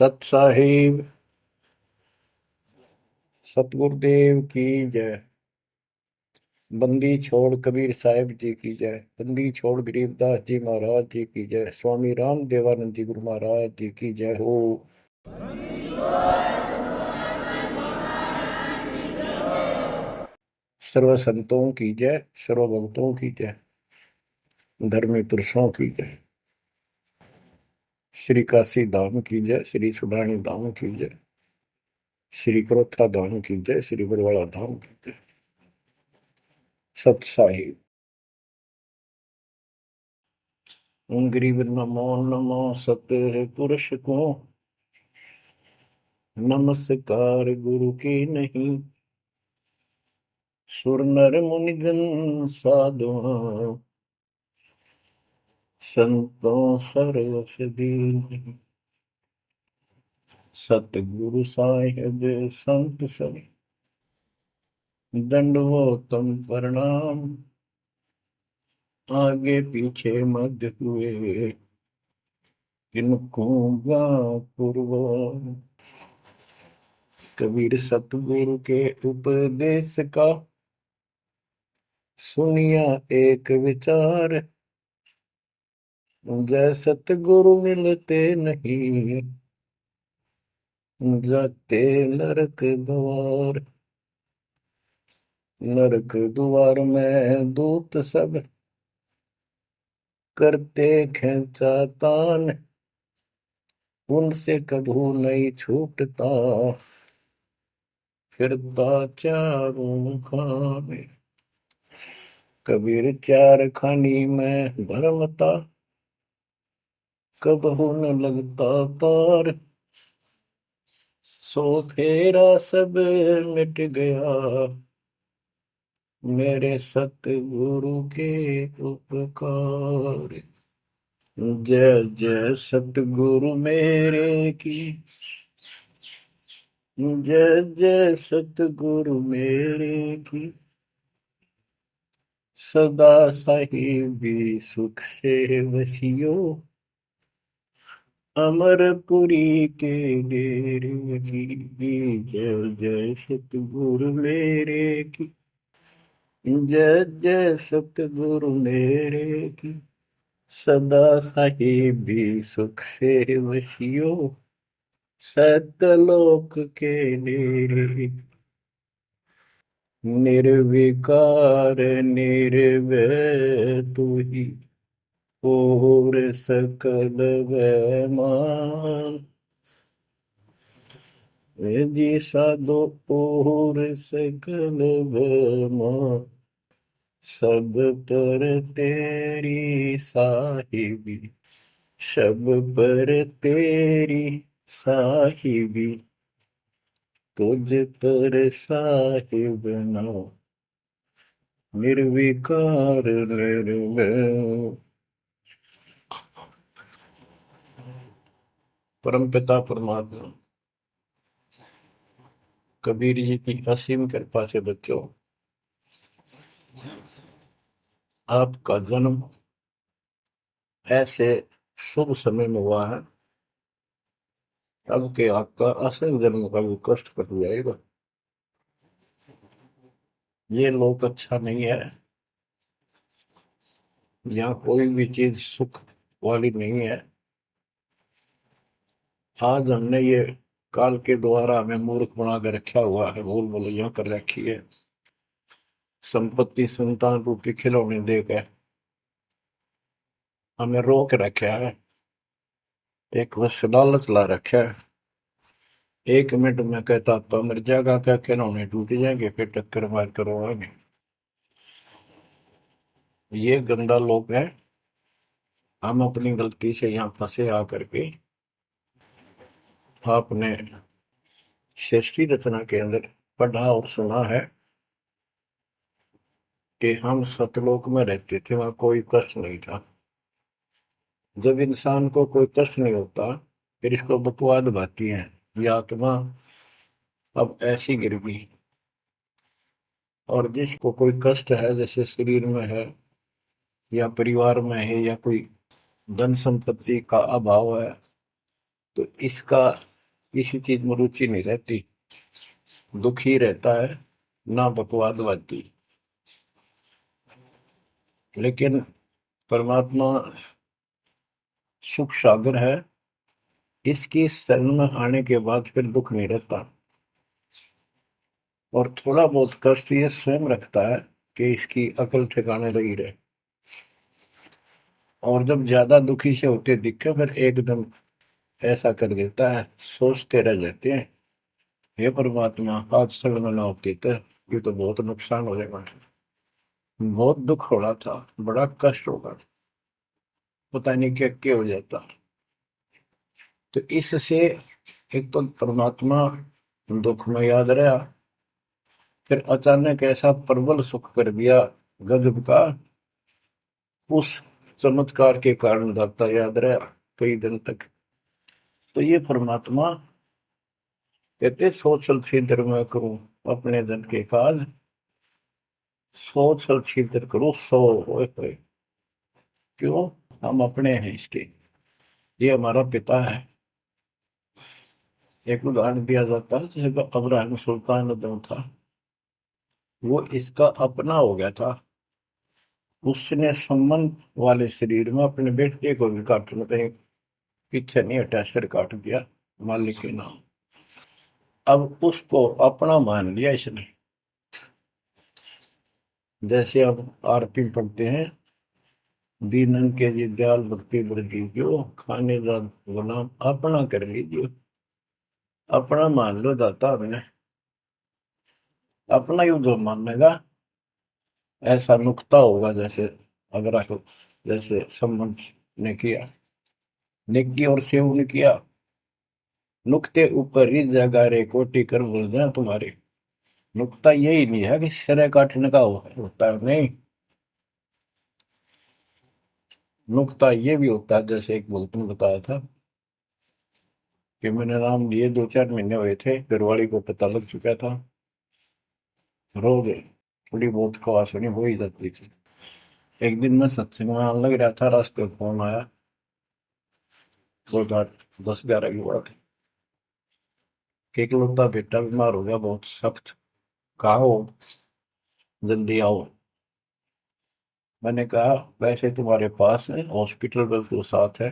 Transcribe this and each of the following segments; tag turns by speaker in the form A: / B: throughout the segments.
A: सत साहिब सतगुरुदेव की जय। बंदी छोड़ कबीर साहिब जी की जय। बंदी छोड़ गरीबदास जी महाराज जी की जय। स्वामी राम देवानंद जी गुरु महाराज जी की जय हो। सर्व संतों की जय, सर्व भक्तों की जय, धर्मी पुरुषों की जय। श्री काशी धाम की जय, श्री सुडानी धाम की जय, श्री क्रोथा धाम की जय, श्री बरवाड़ा धाम की जय। सत साहिब गरीब नमो नमो सत पुरुष को नमस्कार गुरु की नहीं। सुर नर मुनिजन साधुआ संतों सर्वस दीन। सतगुरु साहिब संत सब दंडवतम प्रणाम। आगे पीछे मध्य हुए किनको पूर्व। कबीर सतगुरु के उपदेश का सुनिया एक विचार। जय सतगुरु मिलते नहीं जाते नरक द्वार। नरक द्वार में दूत सब करते खेचातान। उनसे कभू नहीं छूटता फिरता चारों खाने। कबीर चार खानी में भरमता कबहू न लगता पार। सो फेरा सब मिट गया मेरे सतगुरु के उपकार। जय जय सतगुरु मेरे की जय जय सतगुरु मेरे की। सदा साहिबी सुख से वसियो अमरपुरी के डेरे की। जय जय सतगुरु मेरे की जय जय सतगुरु मेरे की। सदा साहिबी सुख से वसियो सतलोक के डेरे। निर्विकार निर्भय तू ही और सकल वैमान। जी साधो और सकल वैमान। सब पर तेरी साहिबी सब पर तेरी साहिबी। तुझ पर साहिब नाम निर्विकार निर्भय। परम पिता परमात्मा कबीर जी की असीम कृपा से बच्चों, आपका जन्म ऐसे शुभ समय में हुआ है अब के आपका असल जन्म का भी कष्ट कट जाएगा। ये लोक अच्छा नहीं है, यहाँ कोई भी चीज सुख वाली नहीं है। आज हमने ये काल के द्वारा हमें मूर्ख बना कर रखा हुआ है, भूल भुलैया कर रखी है। संपत्ति संतान रूपी खिलौने देकर हमें रोक रखा है। एक बस लालच ला रखा है। 1 मिनट में कहता तो मर जाएगा, क्या खिलौने टूट जाएंगे, फिर टक्कर मार करवाएंगे। ये गंदा लोग है। हम अपनी गलती से यहाँ फंसे आकर के आपने सृष्टि रचना के अंदर पढ़ा और सुना है कि हम सतलोक में रहते थे, वहां कोई कष्ट नहीं था। जब इंसान को कोई कष्ट नहीं होता फिर इसको बकवाद भाती है, ये आत्मा अब ऐसी गिर गई। और जिसको कोई कष्ट है, जैसे शरीर में है या परिवार में है या कोई धन संपत्ति का अभाव है, तो इसका किसी चीज में रुचि नहीं रहती, दुखी रहता है, ना बकवादवादी। लेकिन परमात्मा सुख सागर है, इसकी शरण में आने के बाद फिर दुख नहीं रहता। और थोड़ा बहुत कष्ट ये स्वयं रखता है कि इसकी अकल ठिकाने रही रहे। और जब ज्यादा दुखी से होते दिखे फिर एकदम ऐसा कर देता है, सोचते रह जाते हैं, हे परमात्मा आज शरण ना होती तो ये तो बहुत नुकसान हो जाएगा, बहुत दुख हो रहा था, बड़ा कष्ट होगा, पता नहीं क्या क्या हो जाता। तो इससे एक तो परमात्मा दुख में याद रहा, फिर अचानक ऐसा प्रबल सुख कर दिया गजब का, उस चमत्कार के कारण दाता याद रहा कई दिन तक। तो ये परमात्मा कहते सोचल छिद्र में करूं अपने जन के काज, सोचल छिद्र करूं सो होए। क्यों? हम अपने हैं इसके, ये हमारा पिता है। एक उदाहरण दिया जाता है, जैसे अब्राहम सुल्तान जो था वो इसका अपना हो गया था, उसने संबंध वाले शरीर में अपने बेटे को भी काटने कहीं पीछे नहीं हटा, सिर काट दिया मालिक के नाम। अब उसको अपना मान लिया इसने। जैसे अब आरती पढ़ते हैं, दीनन के जी दयाल भक्ति वृद्धि जो खाने जा गुलाम अपना कर लीजिए, अपना मान लो दाता हमने, अपना ही जो मानेगा ऐसा नुकता होगा। जैसे अगर आपको जैसे संबंध ने किया, नेकी और सेव ने किया, नुक्ते ऊपर ही जगह रे कोटि कर बोल रहे तुम्हारे। नुकता यही नहीं है कि सिरे काटने का होता है, नहीं, नुकता ये भी होता है। जैसे एक बोलते ने बताया था कि मैंने नाम लिए 2-4 महीने हुए थे, घरवाली को पता लग चुका था, रो गए, थोड़ी बहुत खवास होनी हो ही जाती थी। एक दिन मैं सत्संग में आने लग रहा था, रास्ते में फोन आया, 10-11 की बात है, कि इकलौता बेटा बीमार हो गया बहुत सख्त, कहा हो, जल्दी आओ। मैंने कहा वैसे तुम्हारे पास है हॉस्पिटल बिल्कुल साथ है,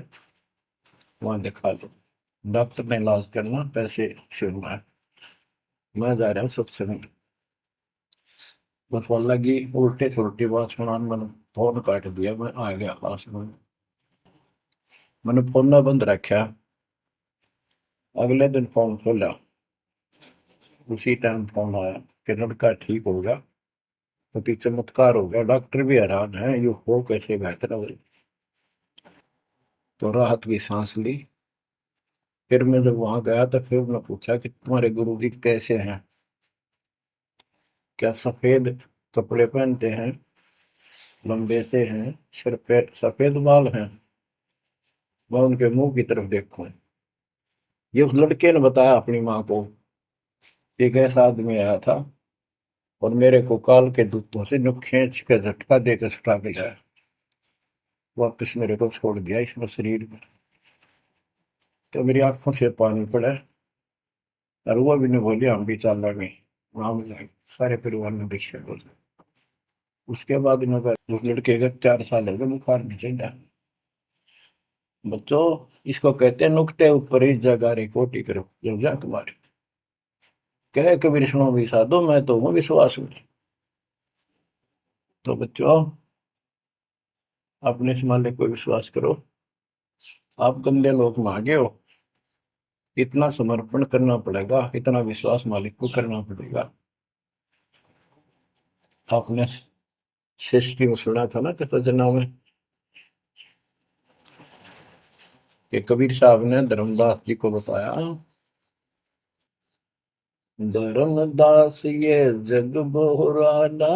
A: वहां दिखा लो, डॉक्टर ने इलाज करना, पैसे शुरू है, मैं जा रहा हूँ सत्संग। बस वो लगी उल्टे सुलटी बात सुनाने, मैंने फोन काट दिया, मैं आ गया पास में, मैंने फोन ना बंद रखा। अगले दिन फोन खोला, उसी टाइम फोन आया कि लड़का ठीक हो गया, तो चमत्कार हो गया, डॉक्टर भी हैरान है ये हो कैसे बेहतर हो। तो राहत की सांस ली। फिर मैं जब वहां गया तो फिर मैं पूछा कि तुम्हारे गुरु जी कैसे हैं, क्या सफेद कपड़े पहनते हैं, लंबे से हैं, सिर पे सफेद बाल हैं। मैं उनके मुंह की तरफ देखूं, ये उस लड़के ने बताया अपनी माँ को, एक ऐसा आदमी आया था और मेरे को काल के दूतों से नुक खींच के झटका देकर छुटा के लाया, वापिस मेरे को छोड़ दिया इसमें शरीर में। तो मेरी आंखों से पानी पड़ा, और वो भी नहीं बोली हम भी चाल गए, वहां जाए सारे परिवार ने दीक्षा बोल। उसके बाद इन्होंने उस लड़के का 4 साल हो गए, बुखार नहीं चढ़ा। बच्चों, इसको कहते हैं नुकते ऊपर ही जगह रे कोटि करो जब जा तुम्हारे, कहे कबीर सुनो भी साधो मैं तो हूँ विश्वास में। तो बच्चों, अपने इस मालिक को विश्वास करो। आप गंदे लोग मांगे हो, इतना समर्पण करना पड़ेगा, इतना विश्वास मालिक को करना पड़ेगा। आपने सृष्टि में सुना था ना कृष्ण में कि कबीर साहब ने धर्मदास जी को बताया, धर्मदास ये जग बोराना,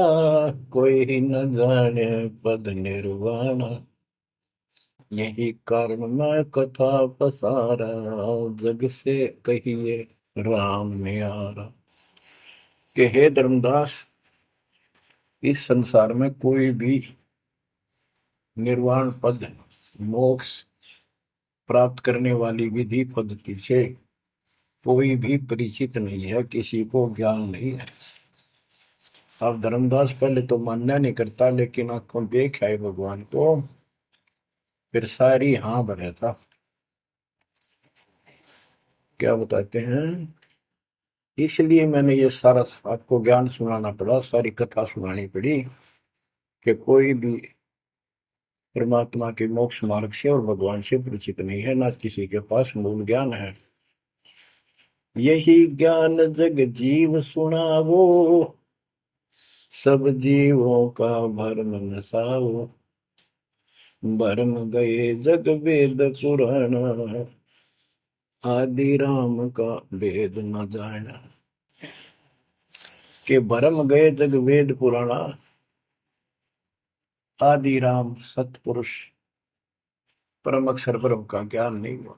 A: कोई न जाने पद निर्वाणा, यही कारण मैं कथा पसारा, जग से कहिए राम नियारा। कि हे धर्मदास, इस संसार में कोई भी निर्वाण पद, मोक्ष प्राप्त करने वाली विधि पद्धति से कोई भी परिचित नहीं है, किसी को ज्ञान नहीं है। अब धर्मदास पहले तो मानना नहीं करता, लेकिन आंखों देख आए भगवान को, फिर सारी हाँ भरे था। क्या बताते हैं, इसलिए मैंने ये सारा आपको ज्ञान सुनाना पड़ा, सारी कथा सुनानी पड़ी, कि कोई भी परमात्मा के मोक्ष मार्ग से और भगवान से परिचित नहीं है, ना किसी के पास मूल ज्ञान है। यही ज्ञान जग जीव सुनावो, सब जीवों का भरम नसाओ। भरम गए जग वेद पुराण, आदि राम का वेद न जाना। के भरम गए जग वेद पुराणा, आदि राम सतपुरुष परम अक्षर ब्रह्म का ज्ञान नहीं हुआ।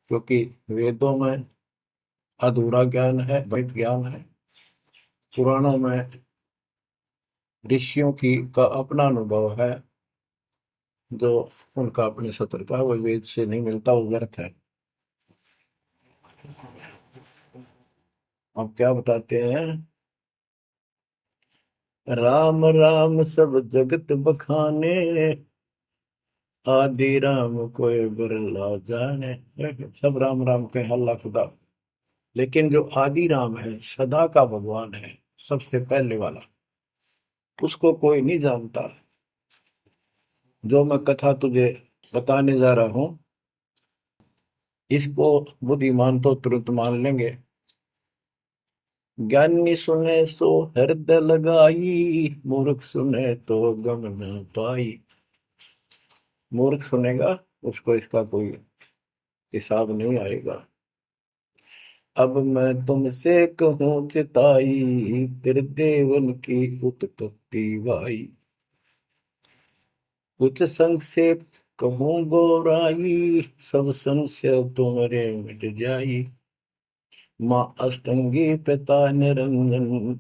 A: क्योंकि वेदों में अधूरा ज्ञान है, वैध ज्ञान है। पुराणों में ऋषियों की का अपना अनुभव है, जो उनका अपने सत्र का, वो वेद से नहीं मिलता, वो व्यर्थ है। अब क्या बताते हैं, राम राम सब जगत बखाने, आदि राम कोई बिरला जाने। सब राम राम के हल्ला खुदा, लेकिन जो आदि राम है, सदा का भगवान है, सबसे पहले वाला, उसको कोई नहीं जानता। जो मैं कथा तुझे बताने जा रहा हूं, इसको बुद्धिमान तो तुरंत मान लेंगे। ज्ञानी सुने सो हृदय लगाई, मूर्ख सुने तो गम न पाई। मूर्ख सुनेगा, उसको इसका कोई हिसाब नहीं आएगा। अब मैं तुमसे कहूँ चिताई, तेरे देवन की उत्पत्ति वाई। कुछ संक्षेप कहूँ गौराई, सब संशय तुम्हारे मिट जाई। माँ अष्टंगी पिता निरंजन,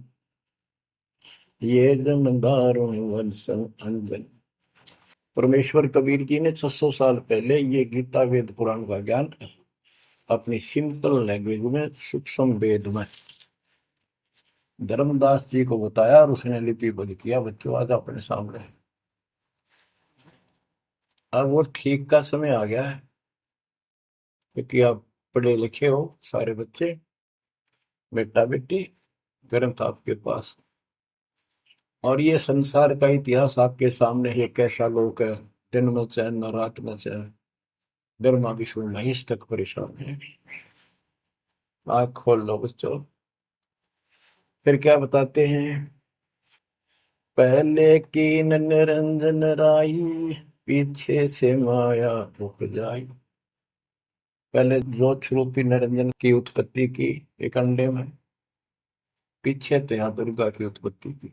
A: ये जमदारुण वंशन अंजन। परमेश्वर कबीर जी ने 600 साल पहले ये गीता वेद पुराण का ज्ञान अपनी सिंपल लैंग्वेज में, सूक्ष्म वेद में धर्मदास जी को बताया, और उसने लिपिबद्ध किया। बच्चों आज अपने सामने है। अब वो ठीक का समय आ गया है, क्योंकि आप पढ़े लिखे हो सारे बच्चे, बेटा बेटी, ग्रंथ आपके पास, और ये संसार का इतिहास आपके सामने है। कैसा लोग है, दिन में चैन न रात में चैन, ब्रह्मा विष्णु महेश तक परेशान है। आँख खोल लो बच्चों। फिर क्या बताते हैं, पहले कीन निरंजन राई, पीछे से माया उपजाई। पहले ज्योत रूपी निरंजन की उत्पत्ति की एक अंडे में, पीछे तो यहाँ दुर्गा की उत्पत्ति की।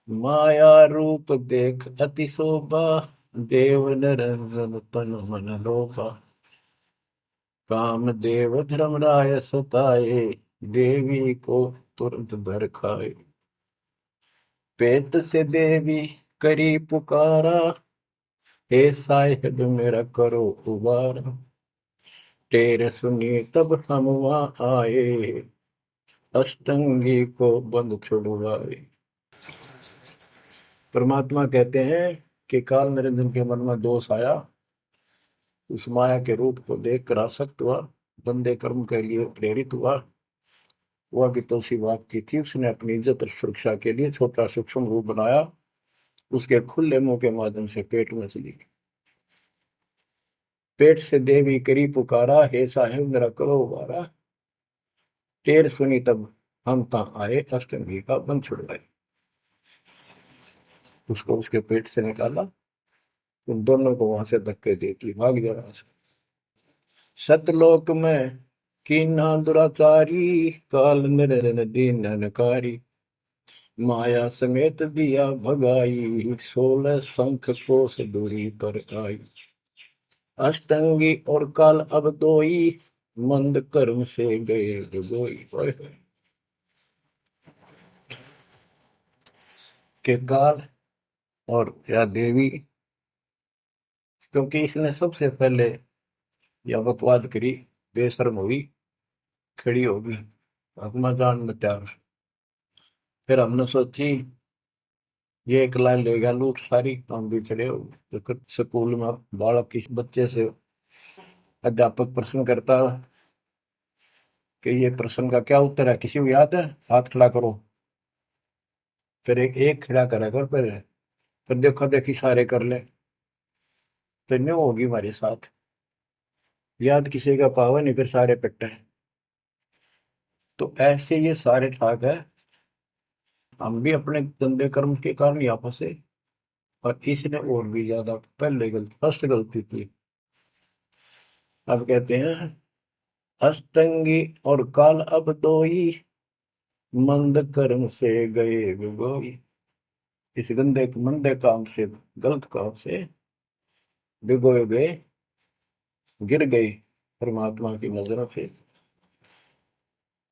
A: माया रूप देख अति शोभा, देव निरंजन तन मन लोभा। काम देव धर्मराय सताए, देवी को तुरंत भर खाए। पेट से देवी करी पुकारा, हे साहिब मेरा करो उबारा। टेर सुनी तब हम वहां आए, अष्टंगी को बंद छुड़वाए। परमात्मा कहते हैं कि काल निरंजन के मन में दोष आया, उस माया के रूप को देखकर आसक्त हुआ, बंदे कर्म के लिए प्रेरित हुआ। वह भी तो उसी बात की थी, उसने अपनी इज्जत और सुरक्षा के लिए छोटा सूक्ष्म रूप बनाया, उसके खुले मुंह के माध्यम से पेट में चली गई। पेट से देवी करी पुकारा, हे साहेब मेरा करो उबारा। टेर सुनी तब हम ता आए, अष्टमी का बंध छुड़वाए। उसको उसके पेट से निकाला, उन दोनों को वहां से धक्के दे दी, भाग जा वहां से। सतलोक में कीना दुराचारी, काल निरंजन दीन नकारी। माया समेत दिया भगाई, 16 शंख कोस दूरी पर आई। अष्टंगी और काल अब दोई, मंद कर्म से गए डुबोई। के काल और या देवी, क्योंकि इसने सबसे पहले या बकवाद करी, बेशर्म हुई, खड़ी होगी, हकमा जान में तैयार। फिर हमने सोची ये एक लाइन ले गया लूट सारी, हम भी खड़े हो गए। तो स्कूल में बालक किसी बच्चे से अध्यापक प्रश्न करता कि ये प्रश्न का क्या उत्तर है, किसी को याद है, हाथ खड़ा करो। फिर एक एक खड़ा करा कर, फिर देखो देखी सारे कर ले, तो न्यू होगी हमारे साथ। याद किसी का पावा नहीं, फिर सारे पिट्टे। तो ऐसे ये सारे ठाक है, हम भी अपने गंदे कर्म के कारण यहाँ फंसे, और इसने और भी ज्यादा पहले गलती, फर्स्ट गलती की। अब कहते हैं अष्टंगी और काल अब दोई, मंद कर्म से गए बिगोई। इस गंदे मंदे काम से, गलत काम से भिगोए गए, गिर गए परमात्मा की नजरों से।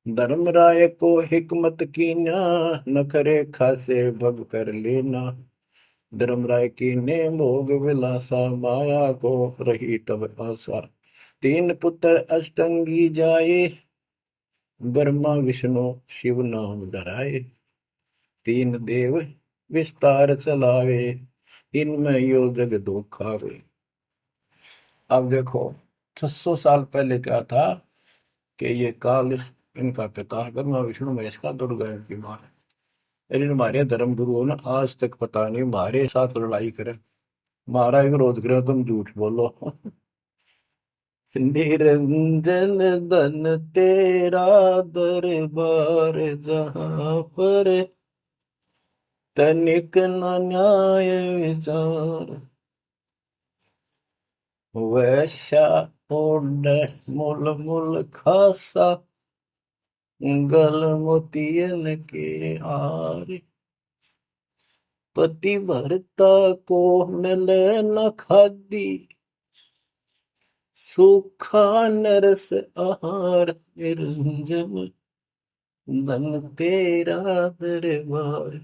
A: धर्मराय को हिकमत की ना, नखरे खासे भग कर लेना। धर्मराय की ने भोग विलासा, माया को रही तब आशा। तीन पुत्र अष्टंगी जाए, ब्रह्मा विष्णु शिव नाम धराए। तीन देव विस्तार चलावे, इनमें यो जग दो खावे। अब देखो 600 साल पहले क्या था कि ये काल इनका पिता ब्रह्मा विष्णु महेश का, दुर्गा इनकी मां है। लेकिन हमारे धर्म गुरुओं ने आज तक पता नहीं हमारे साथ लड़ाई करे, हमारा विरोध करे, तुम झूठ बोलो। निरंजन धन तेरा दरबार, जहां पर तनिक न न्याय विचार। वैश्या ओढ़ मूल मूल खासा, गल मोतियन के हार। पति भरता को मिले न खादी, सूखा नरस आहार। निरंजन धन तेरा दरबार।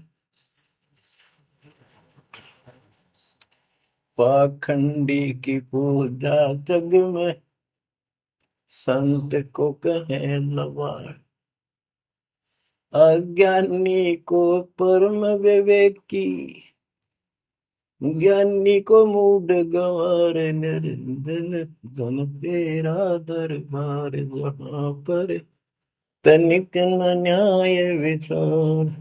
A: पाखंडी की पूजा जग में, संत को कहे लवार। अज्ञानी को परम विवेकी, ज्ञानी को मूड गंवार। निरंजन धन तेरा दरबार, जहां पर तनिक न न्याय विचार।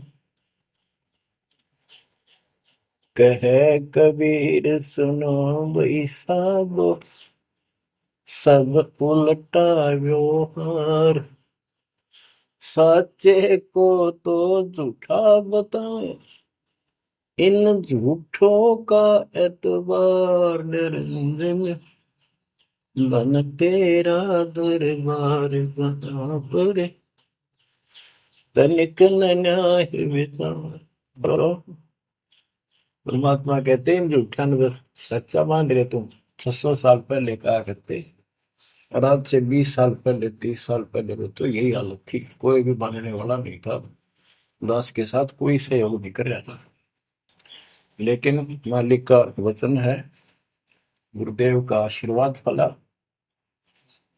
A: कहे कबीर सुनो भाई साबो, सब उल्टा व्यवहार। साचे को तो झूठा बताए, इन झूठों का एतबार। निरंजन धन तेरा दरबार, जहां पर तनिक न न्याय विचार। बरो परमात्मा कहते हैं झूठा न सच्चा मान रहे तुम। 600 साल पहले कहा करते, और आज से 20 साल पहले, 30 साल पहले तो यही हालत थी, कोई भी मानने वाला नहीं था, दास के साथ कोई सहयोग नहीं कर रहा था। लेकिन मालिक का वचन है, गुरुदेव का आशीर्वाद फला।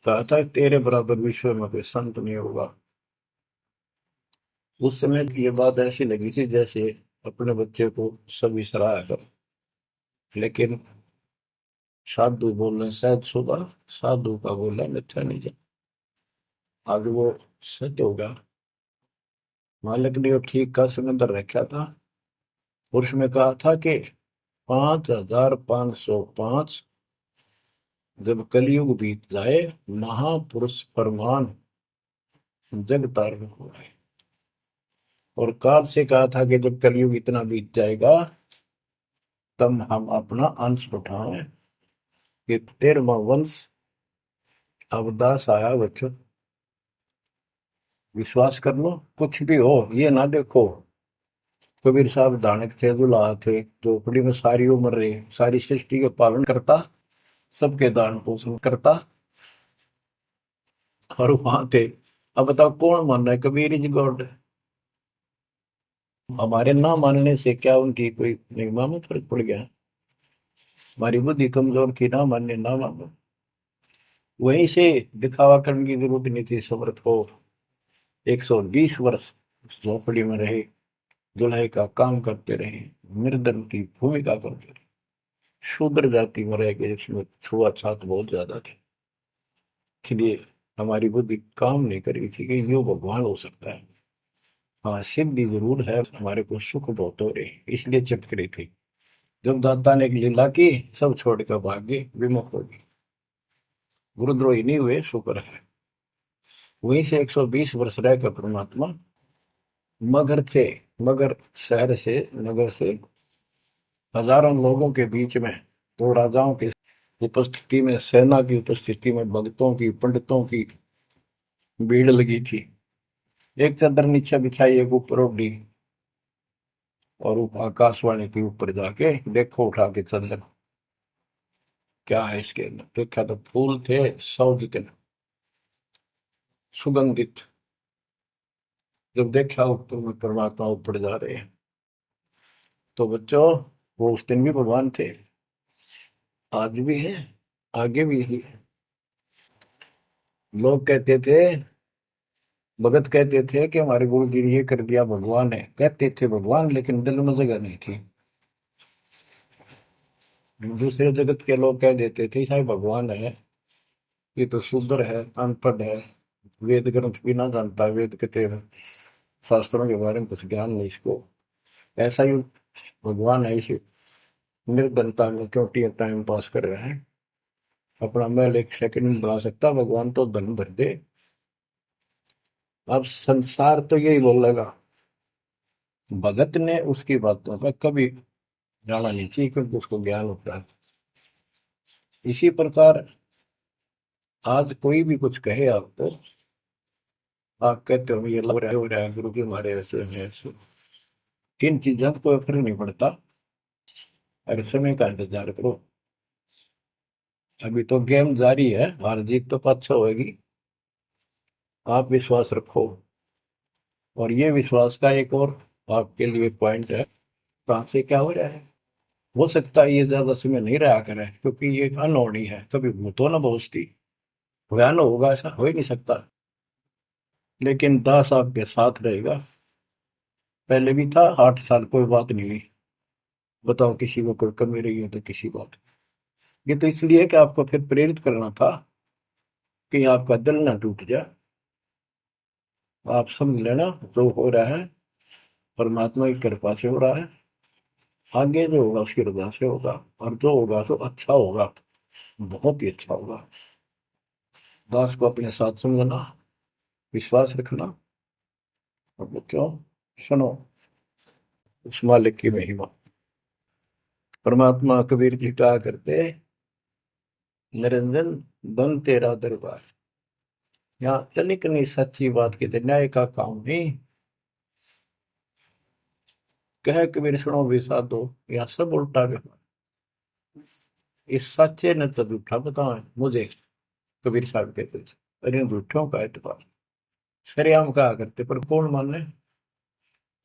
A: कहा था तेरे बराबर विश्व में कोई संत नहीं होगा। उस समय ये बात ऐसी लगी थी जैसे अपने बच्चे को सभी सराहा कर। लेकिन साधु बोलने शायद सुबह, साधु का बोलना मिथ्या नहीं जा, आगे वो सत्य होगा। मालिक ने वो ठीक का समंदर रखा था, और उसमें कहा था कि 5505 जब कलयुग बीत जाए, महापुरुष फरमान जग तारण हुआ है। और काल से कहा था कि जब कलयुग इतना बीत जाएगा, तब हम अपना अंश उठाएं कि 13वां वंश अवदास आया। बच्चों विश्वास कर लो, कुछ भी हो, ये ना देखो कबीर साहब दानक थे, दुल्हा थे, झोपड़ी में सारी उम्र रहे, सारी सृष्टि के पालन करता, सबके दान पोषण करता, और वहां थे। अब बताओ कौन मान रहा है कबीर इज गॉड? हमारे ना मानने से क्या उनकी कोई महिमा में फर्क पड़ गया? हमारी बुद्धि कमजोर की, ना मानने ना मानो। वहीं से दिखावा करने की जरूरत नहीं थी। समर्थ को 120 वर्ष उस झोपड़ी में रहे, दुल्हे का काम करते रहे, निर्धन की भूमिका करते रहे, शूद्र जाति में रह गए, इसमें छुआछात बहुत ज्यादा थी। इसलिए हमारी बुद्धि काम नहीं कर रही थी कि यो भगवान हो सकता है। हाँ, सिद्धि जरूर है, हमारे को सुख बहुत हो रहे, इसलिए चिपक रही थी। जब दाता ने एक लीला की, सब छोड़कर भाग गए, विमुख हो गए, गुरुद्रोही नहीं हुए, शुक्र है। वहीं से 120 वर्ष रहकर परमात्मा मगध से, मगर शहर से, नगर से हजारों लोगों के बीच में, दो राजाओं की उपस्थिति में, सेना की उपस्थिति में, भक्तों की, पंडितों की भीड़ लगी थी। एक चादर नीचे बिछाई, एक ऊपर ओढ़ी, और आकाशवाणी के ऊपर जाके देखो उठा के चादर, क्या है इसके अंदर। देखा तो फूल थे 100 जितने, सुगंधित। जब देखा ऊपर में परमात्मा ऊपर जा रहे हैं, तो बच्चों वो उस दिन भी भगवान थे, आज भी है, आगे भी ही है। लोग कहते थे, भगत कहते थे कि हमारे गुरु जी ने ये कर दिया, भगवान है। कहते थे भगवान, लेकिन दिल में जगह नहीं थी। दूसरे जगत के लोग कह देते थे शायद भगवान है, ये तो शूद्र है, अनपढ़ है, वेद ग्रंथ भी ना जानता, वेद के शास्त्रों के बारे में कुछ ज्ञान नहीं इसको, ऐसा ही भगवान है, इसे निर्धनता में क्यों टाइम पास कर रहे हैं, अपना महल एक सेकंड में बना सकता, भगवान तो धन भर दे। अब संसार तो यही बोलेगा। भगत ने उसकी बातों पर कभी जाना नहीं चाहिए, क्योंकि उसको ज्ञान होता है। इसी प्रकार आज कोई भी कुछ कहे आपको, आप कहते हो ये लग रहा है, हो रहा है, गुरु जी हमारे ऐसे हैं ऐसे, इन चीजों को फर्क नहीं पड़ता। अरे समय का इंतजार करो, अभी तो गेम जारी है, हार जीत तो पाछो होगी। आप विश्वास रखो। और ये विश्वास का एक और आपके लिए पॉइंट है, कहाँ से क्या हो रहा है। हो सकता है ये ज्यादा समय नहीं रहा करे, क्योंकि ये अनहोनी है, कभी भूतो ना भोजती, भयान होगा, ऐसा हो ही नहीं सकता। लेकिन दास आपके साथ रहेगा, पहले भी था, 8 साल कोई बात नहीं हुई। बताओ किसी को कोई कमी रही हो तो किसी बात। ये तो इसलिए कि आपको फिर प्रेरित करना था, कि आपका दिल ना टूट जाए। आप समझ लेना, जो हो रहा है परमात्मा की कृपा से हो रहा है, आगे जो होगा उसकी रजा से होगा, और जो होगा तो अच्छा होगा, बहुत ही अच्छा होगा। दास को अपने साथ समझना, विश्वास रखना। और बच्चों सुनो उस मालिक की महिमा। परमात्मा कबीर जी कहा करते, निरंजन बन तेरा दरबार। यहाँ तनिक नहीं सच्ची बात कहते, न्याय का काम नहीं। कह कबीर सुनो भी साधो, यहाँ सब उल्टा व्यवहार। इस सच्चे ने तो झूठा बताओ मुझे, कबीर साहब कहते थे, और इन झूठों का एतबार। सरेआम कहा करते, पर कौन माने,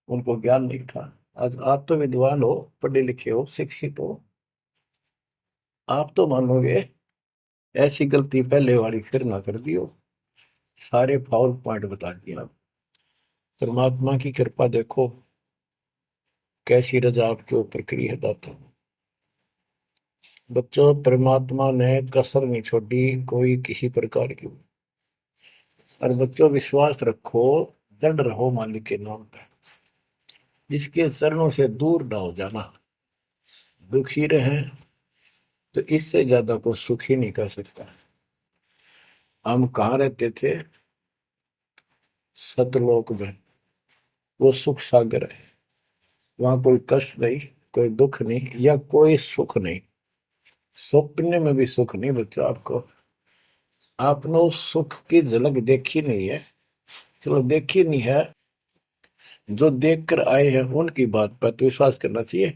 A: उनको ज्ञान नहीं था। आज आप तो विद्वान हो, पढ़े लिखे हो, शिक्षित हो, आप तो मानोगे ऐसी गलती पहले वाली फिर ना कर दियो। सारे फाउल पॉइंट बता दिए आप। परमात्मा की कृपा देखो, कैसी रजा आपके ऊपर करी है दाता। बच्चों परमात्मा ने कसर नहीं छोड़ी कोई किसी प्रकार की। और बच्चों विश्वास रखो, दृढ़ रहो मालिक के नाम पे, इसके चरणों से दूर ना हो जाना। दुखी रहे तो इससे ज्यादा कोई सुख ही नहीं कर सकता। हम कहाँ रहते थे, सतलोक में, वो सुख सागर है। वहां कोई कष्ट नहीं, कोई दुख नहीं, या कोई सुख नहीं। स्वप्न में भी सुख नहीं बच्चों आपको। आपने उस सुख की झलक देखी नहीं है, चलो देखी नहीं है, जो देख कर आए हैं उनकी बात पर तो विश्वास करना चाहिए।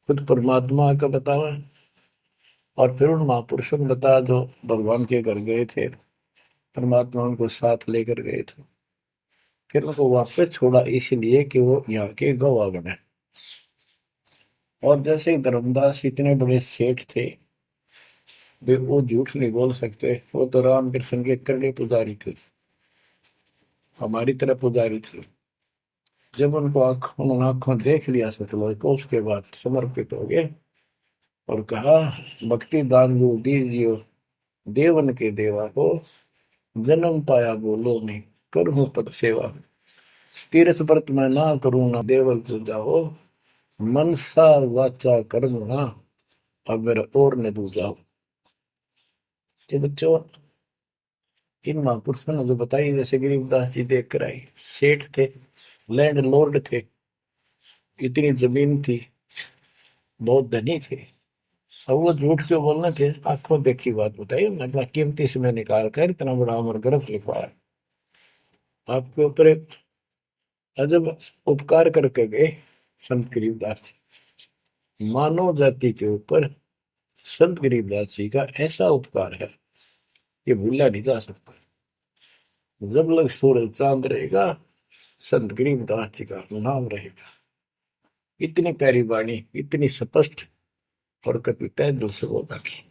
A: खुद परमात्मा का बतावा, और फिर उन महापुरुषों ने बताया जो भगवान के घर गए थे, परमात्मा उनको साथ लेकर गए थे, फिर उनको वापस छोड़ा इसलिए कि वो यहाँ के गवाह बने। और जैसे धर्मदास इतने बड़े सेठ थे, वे वो झूठ नहीं बोल सकते। वो तो रामकृष्ण के करड़े पुजारी थे, हमारी तरह पुजारी थे। जब उनको उन्होंने आंखों देख लिया सतलोक को, उसके बाद समर्पित हो गए और कहा, भक्ति दान जो दीजियो देवन के देवा हो, जन्म पाया बोलो नहीं करूं पद सेवा। तीर्थ व्रत मैं ना करूं ना देवल पूजा हो, मनसा वाचा कर्म ना अब मेरा और न दूजा हो। तो बच्चों, इन महापुरुषों ने जो बताई, जैसे गरीबदास जी देख कर आई, सेठ थे, लैंड लॉर्ड थे, इतनी जमीन थी, बहुत धनी थे। अब वो झूठ क्यों बोलना थे? आंखों देखी बात बताई, अपना कीमती समय निकाल कर इतना बड़ा अमर ग्रंथ लिखवाया, आपके ऊपर एक अजब उपकार करके गए संत गरीबदास जी। मानव जाति के ऊपर संत गरीबदास जी का ऐसा उपकार है, ये भूला नहीं जा सकता। जब लग सूरज चांद रहेगा, संत गरीबदास जी का नाम रहेगा। इतनी प्यारी वाणी, इतनी स्पष्ट और कति तय दिल से बोला की।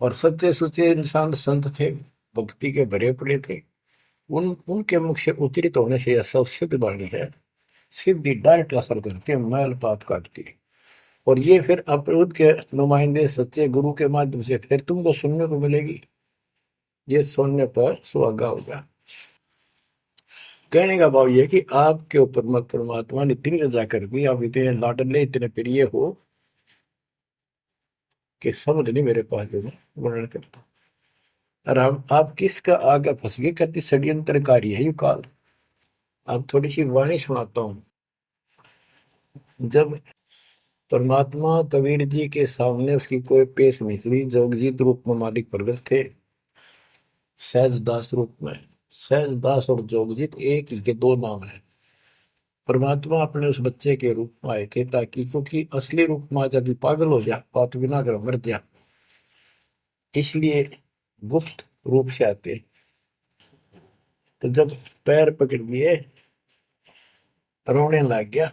A: और सच्चे सुचे इंसान संत थे, भक्ति के भरे पड़े थे। उनके मुख से उच्चरित होने से यह सब सिद्ध वाणी है, सिद्धि डायरेक्ट असर करती है, मैल पाप काटती है। और ये फिर अपरूद के नुमाइंदे सच्चे गुरु के माध्यम से फिर तुमको सुनने को मिलेगी। ये सुनने पर सुहागा होगा। कहने का भाव ये कि आपके ऊपर मत परमात्मा ने इतनी रजा कर दी, आप इतने लाडले इतने प्रिय हो कि समझ नहीं मेरे पास जो वर्णन करता। और आप किसका आगे फंस गए, कहती षड्यंत्रकारी है यू काल। अब थोड़ी सी वाणी सुनाता हूं। जब परमात्मा कबीर जी के सामने उसकी कोई पेश नहीं चली, जोगजीत रूप में मालिक प्रगट थे, सहजदास रूप में। सहजदास और जोगजीत एक ही के दो नाम है। परमात्मा अपने उस बच्चे के रूप में आए थे, ताकि क्योंकि असली रूप में जब पागल हो गया, बात बिना कर मर गया, इसलिए गुप्त रूप से आते। तो जब पैर पकड़ लिए, रोने लग गया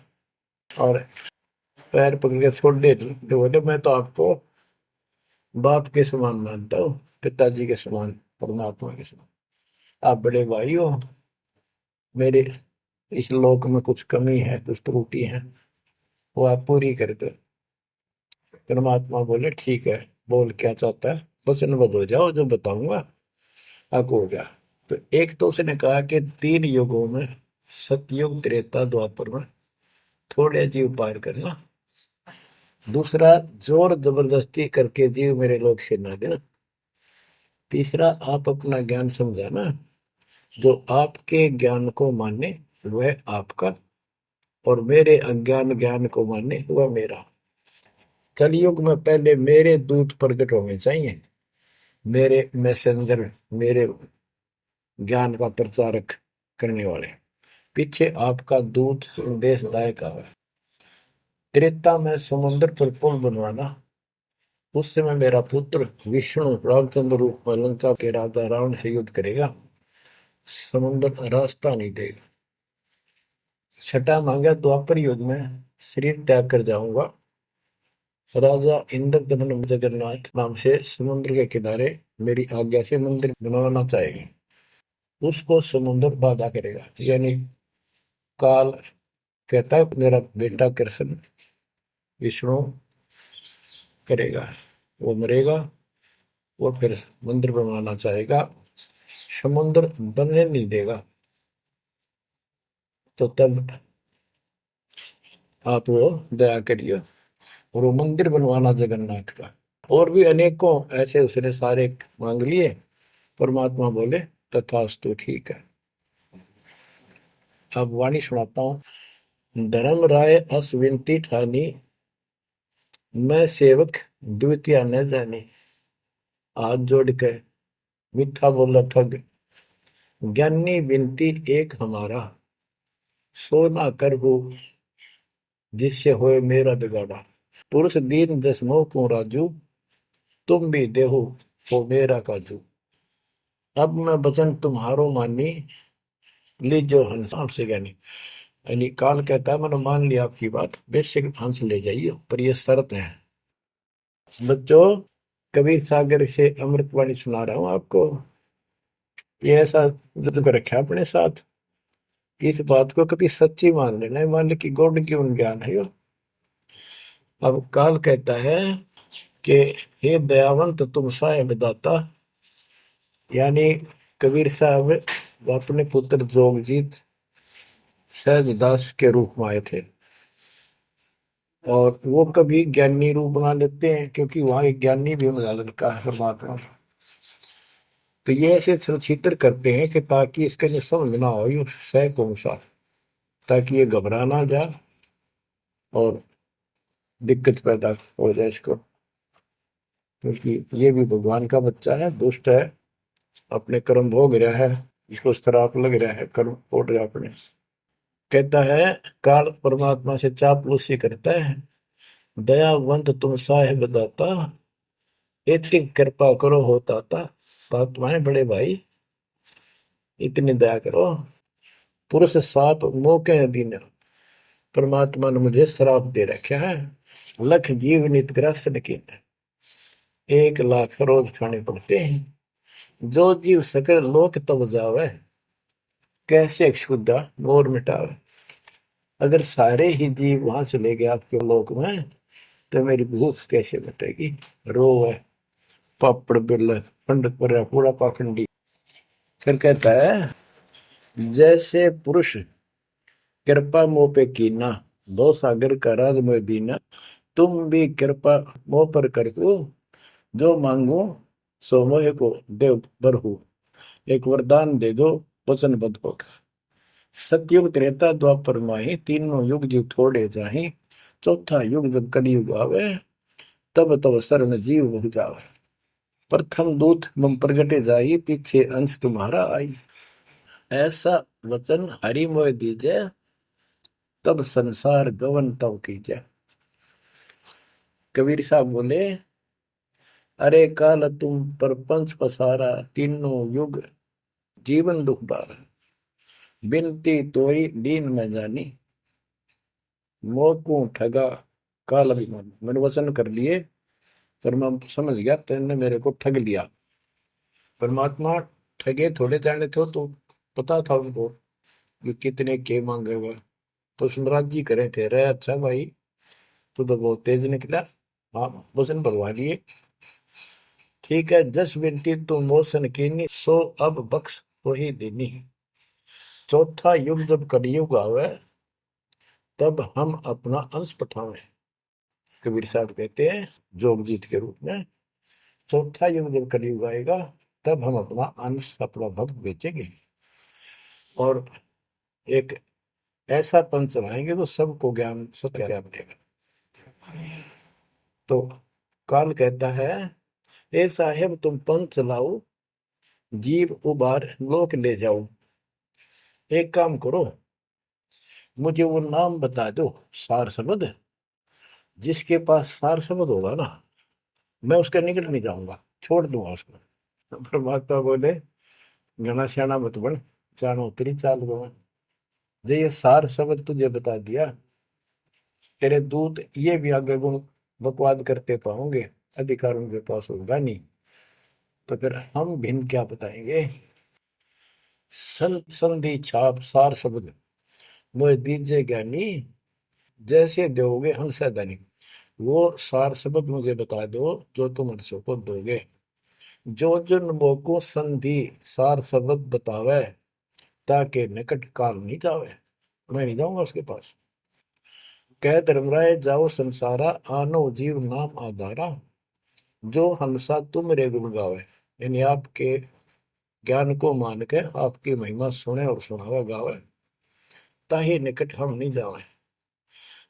A: और पैर पकड़ के छोड़ दे, तो बोले मैं तो आपको बाप के समान मानता हूँ, पिताजी के समान, परमात्मा के समान। आप बड़े भाई हो, मेरे इस लोक में कुछ कमी है, कुछ त्रुटि है, वो आप पूरी कर दो। परमात्मा बोले ठीक है, बोल क्या चाहता है, वचनबद्ध हो जाओ, जो बताऊंगा हक हो गया। तो एक तो उसने कहा कि 3 युगों में, सतयुग त्रेता द्वापर में थोड़े जीव पार करना। दूसरा, जोर जबरदस्ती करके जीव मेरे लोग से ना देना। तीसरा, आप अपना ज्ञान समझाना, जो आपके ज्ञान को माने वह आपका, और मेरे अज्ञान ज्ञान को माने वह मेरा। कलयुग में पहले मेरे दूत प्रकट होने चाहिए, मेरे मैसेंजर, मेरे ज्ञान का प्रचारक करने वाले। पीछे आपका दूत संदेशदायक आवे। त्रेता में समुद्र पर पुल बनवाना। उस समय मेरा पुत्र विष्णु रामचंद्र रूप में लंका के राजा रावण से युद्ध करेगा, समुद्र रास्ता नहीं देगा। छठा मांगा, द्वापर युग में शरीर त्याग कर जाऊंगा, राजा इंद्रदमन जगन्नाथ नाम से समुद्र के किनारे मेरी आज्ञा से मंदिर बनवाना चाहेगा, उसको समुद्र बाधा करेगा। यानी काल कहता है मेरा बेटा कृष्ण विष्णु करेगा, वो मरेगा, वो फिर मंदिर बनवाना चाहेगा, समुद्र बनने नहीं देगा। तो तब आप वो दया करिए और वो मंदिर बनवाना जगन्नाथ का। और भी अनेकों ऐसे उसने सारे मांग लिए। परमात्मा बोले तथास्तु, ठीक है। अब वाणी सुनाता हूं। धर्म राय अस विनती ठानी, मैं सेवक द्वितीय न जानी। हाथ जोड़ के मीठा बोला ठग, ज्ञानी विनती एक हमारा, सो ना कर हो जिससे होए मेरा बिगाड़ा। पुरुष दीन दस मोह को राजू, तुम भी देहो हो मेरा काजू। अब मैं वचन तुम्हारो मानी, लीजो हंस से ज्ञानी। यानी काल कहता है मैंने मान लिया आपकी बात, बेशक हंस ले जाइए, पर ये शर्त है। बच्चों, कबीर सागर से अमृतवाणी सुना रहा हूं आपको। ये ऐसा जुग रखा अपने साथ, इस बात को कभी सच्ची मान लेना, मान ले कि गॉड की उन ज्ञान है यो। अब काल कहता है कि हे दयावंत तुम साहेब दाता, यानी कबीर साहब अपने पुत्र जोगजीत सहजदास के रूप में आए थे, और वो कभी ज्ञानी रूप बना लेते हैं क्योंकि वहां एक ज्ञानी भी बना लड़का है परमात्मा। तो ये ऐसे छचित्र करते हैं कि ताकि इसका जो समझ ना हो, ये सह कौन सा, ताकि ये घबरा ना जाए और दिक्कत पैदा हो जाए इसको, क्योंकि ये भी भगवान का बच्चा है, दुष्ट है, अपने कर्म भोग रहा है, इसको श्राप लग रहा है, कर्म फोड़ रहा है अपने। कहता है काल परमात्मा से चापलूसी करता है, दयावंत तुम साहेब दाता, इतनी कृपा करो हो ताता, तुम्हारे बड़े भाई इतनी दया करो। पुरुष साप मौके दिन परमात्मा ने मुझे श्राप दे रखा है, लख जीव नित ग्रस्त लेकिन 1 लाख रोज खाने पड़ते हैं, जो जीव सकल लोक तब जावे, कैसे क्षुदा मोर मिटावे। अगर सारे ही जीव वहां चले गए आपके लोक में, तो मेरी भूख कैसे मिटेगी। रो है पापड़ बिल पंडित पर पूरा पाखंडी। फिर कहता है जैसे पुरुष कृपा मोह पे कीना, दो सागर का राज में दीना, तुम भी कृपा मोह पर कर दो, जो मांगो सो मोह को देव बरहु, एक वरदान दे दो वचनबद्ध होकर। सतयुग त्रेता द्वापर माही, तीनों युग जीव थोड़े जाही, चौथा युग जब कलयुग आवे, तब तब शरण जीव बहु जावे। प्रथम दूत मम प्रगटे जाई, पीछे अंश तुम्हारा आई, ऐसा वचन हरि मोह दीजे, तब संसार गवन तब कीजे। कबीर साहब बोले अरे काल तुम परपंच पसारा, तीनों युग जीवन दुख बारा, बिनती तोरी दीन में जानी, मोह ठगा काल अभिमानी। मैंने वचन कर लिए पर मैं समझ गया तेने मेरे को ठग लिया। परमात्मा ठगे थोड़े जाने थे, तो पता था उनको कि कितने के मांगेगा, तो सुनराज जी करे थे रे अच्छा भाई, तू तो बहुत तेज निकला, हाँ वचन भरवा लिए। ठीक है, जस बिनती तू मोसन कीनी, सो अब बख्श हो ही देनी। चौथा युग जब कलयुग आवे, तब हम अपना अंश पठावे। कबीर साहब कहते हैं जोगजीत के रूप में, चौथा युग जब कलयुग आएगा, तब हम अपना अंश अपना भक्त बेचेंगे और एक ऐसा पंथ चलाएंगे तो सबको ज्ञान सत्य ज्ञान देगा। तो काल कहता है ए साहेब तुम पंथ चलाओ, जीव उबार लोक ले जाओ। एक काम करो, मुझे वो नाम बता दो सार शब्द, जिसके पास सार शब्द होगा ना, मैं उसके निकट नहीं जाऊंगा, छोड़ दूंगा उसको। परमात्मा बोले घना श्याणा मत बन, जानो तेरी चाल गवा। जो ये सार शब्द तुझे बता दिया, तेरे दूत ये भी आगे गुण बकवाद करते पाओगे, अधिकार उनके पास होगा नहीं, तो फिर हम भिन्न क्या बताएंगे। संधि छाप सार शब्द मोह दीजिए ज्ञानी, जैसे दोगे हंसा दानी। वो सार शब्द मुझे बता दो जो तुम हंसों को दोगे। जो जन मोको संधि सार शब्द बतावे, ताके निकट काल नहीं जावे, मैं नहीं जाऊंगा उसके पास। कह धर्मराय जाओ संसारा, आनो जीव नाम आधारा, जो हंसा तुम रे गुण गावे। यानी आपके ज्ञान को मान के आपकी महिमा सुने और सुनावे गावे, ताही निकट हम नहीं जावे।